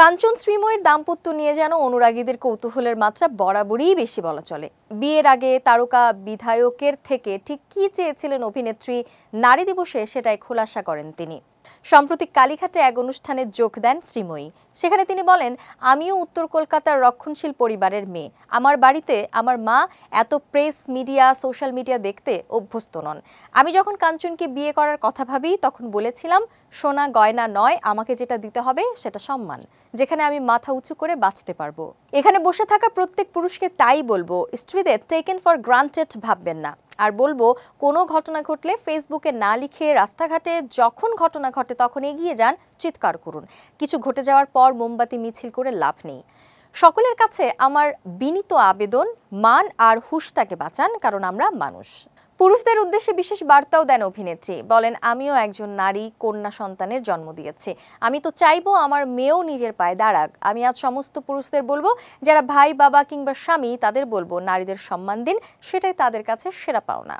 কাঞ্চন শ্রীময়ীর দাম্পত্য নিয়ে যেন অনুরাগীদের কৌতূহলের মাত্রা বরাবরই বেশি বলা চলে। বিয়ের আগে তারকা বিধায়কের থেকে ঠিক কী চেয়েছিলেন অভিনেত্রী নারী দিবসে সেটাই খোলাসা করেন তিনি। সম্প্রতি কালীঘাটে এক অনুষ্ঠানে যোগ দেন শ্রীময়ী। সেখানে তিনি বলেন, আমিও উত্তর কলকাতার রক্ষণশীল পরিবারের মেয়ে। আমার বাড়িতে আমার মা এত প্রেস মিডিয়া সোশ্যাল মিডিয়া দেখতে অভ্যস্ত নন। আমি যখন কাঞ্চনকে বিয়ে করার কথা ভাবি তখন বলেছিলাম, সোনা গয়না নয়, আমাকে যেটা দিতে হবে সেটা সম্মান, যেখানে আমি মাথা উঁচু করে বাঁচতে পারবো। এখানে বসে থাকা প্রত্যেক পুরুষকে তাই বলবো, স্ত্রীদের টেকেন ফর গ্রান্টেড ভাববেন না। আর বলবো, কোনো ঘটনা ঘটলে ফেসবুকে না লিখে রাস্তাঘাটে যখন ঘটনা ঘটে তখন এগিয়ে যান, চিৎকার করুন। কিছু ঘটে যাওয়ার পর মোমবাতি মিছিল করে লাভ নেই। সকলের কাছে আমার বিনীত আবেদন, মান আর হুঁশটাকে বাঁচান, কারণ আমরা মানুষ। পুরুষদের উদ্দেশ্যে বিশেষ বার্তাও দেন অভিনেত্রী। বলেন, আমিও একজন নারী, কন্যা সন্তানের জন্ম দিয়েছি। আমি তো চাইবো আমার মেয়েও নিজের পায়ে দাঁড়াক। আমি আজ সমস্ত পুরুষদের বলবো, যারা ভাই, বাবা কিংবা স্বামী, তাদের বলবো নারীদের সম্মান দিন, সেটাই তাদের কাছে সেরা পাওনা।